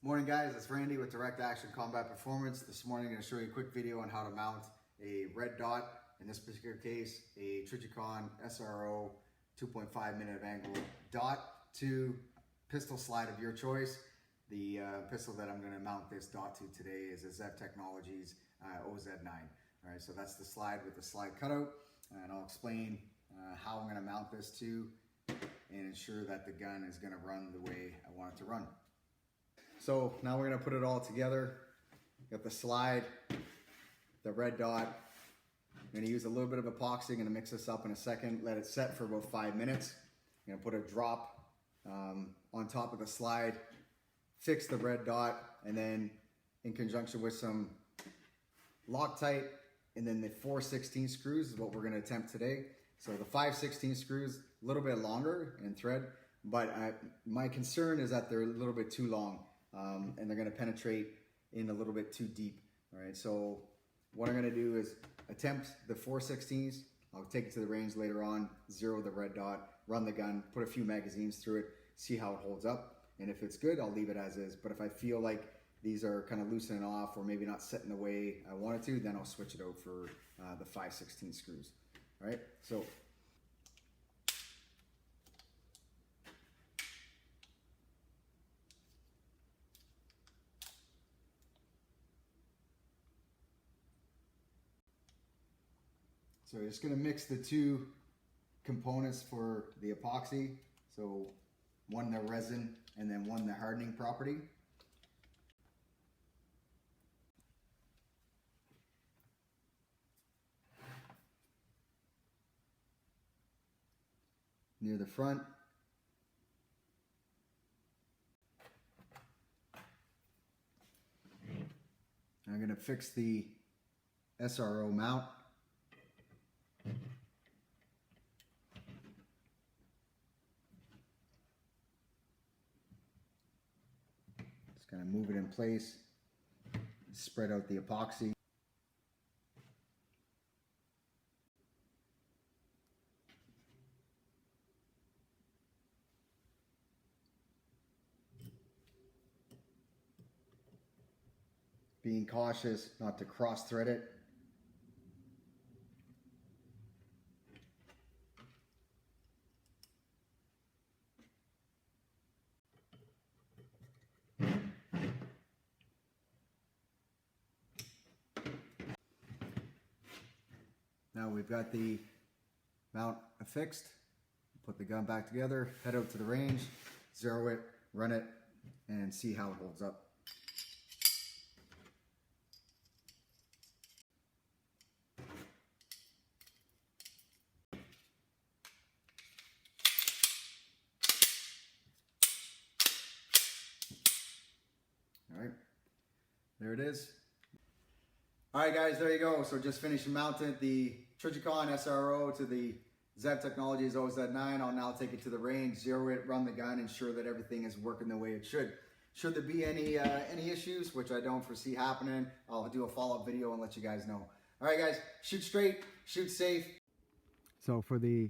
Morning guys, it's Randy with Direct Action Combat Performance. This morning I'm going to show you a quick video on how to mount a red dot, in this particular case a Trijicon SRO 2.5 minute of angle dot to pistol slide of your choice. The pistol that I'm going to mount this dot to today is a Zev Technologies OZ9. Alright, so that's the slide with the slide cutout, and I'll explain how I'm going to mount this to and ensure that the gun is going to run the way I want it to run. So now we're going to put it all together. Got the slide, the red dot. I'm going to use a little bit of epoxy. I'm going to mix this up in a second, let it set for about 5 minutes. I'm going to put a drop on top of the slide, fix the red dot, and then in conjunction with some Loctite and then the 4/16 screws is what we're going to attempt today. So the 5/16 screws, a little bit longer in thread, but my concern is that they're a little bit too long. And they're going to penetrate in a little bit too deep. All right, so what I'm going to do is attempt the 4/16s. I'll take it to the range later on, zero the red dot, run the gun, put a few magazines through it, see how it holds up. And if it's good, I'll leave it as is. But if I feel like these are kind of loosening off or maybe not setting the way I want it to, then I'll switch it out for the 5/16 screws. All right, so we're just going to mix the two components for the epoxy. So one the resin and then one the hardening property. Near the front. I'm going to fix the SRO mount. Just kind of move it in place, spread out the epoxy. Being cautious not to cross thread it. Now we've got the mount affixed, put the gun back together, head out to the range, zero it, run it, and see how it holds up. All right, there it is. All right guys, there you go. So just finished mounting the Trijicon SRO to the Zev Technologies OZ9. I'll now take it to the range, zero it, run the gun, ensure that everything is working the way it should. Should there be any issues, which I don't foresee happening, I'll do a follow-up video and let you guys know. All right guys, shoot straight, shoot safe. So for the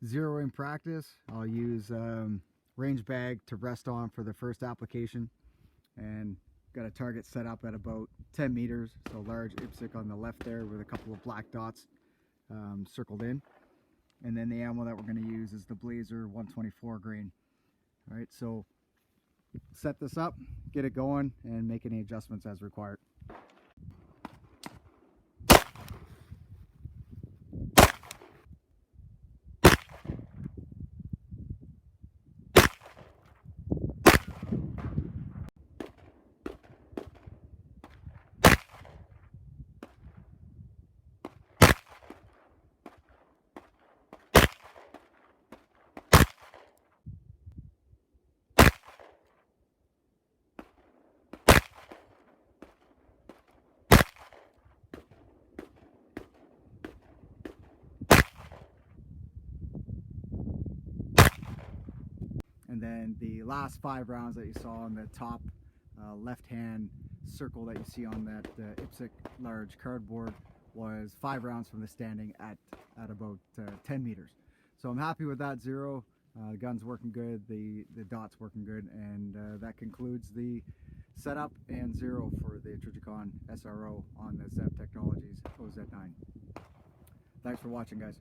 zeroing practice, I'll use range bag to rest on for the first application, and got a target set up at about 10 meters, so large IPSC on the left there with a couple of black dots circled in. And then the ammo that we're going to use is the Blazer 124 grain. All right, so set this up, get it going, and make any adjustments as required. And then the last 5 rounds that you saw on the top left-hand circle that you see on that IPSC large cardboard was 5 rounds from the standing at about 10 meters. So I'm happy with that zero. The gun's working good, the dot's working good, and that concludes the setup and zero for the Trijicon SRO on the Zev Technologies OZ9. Thanks for watching, guys.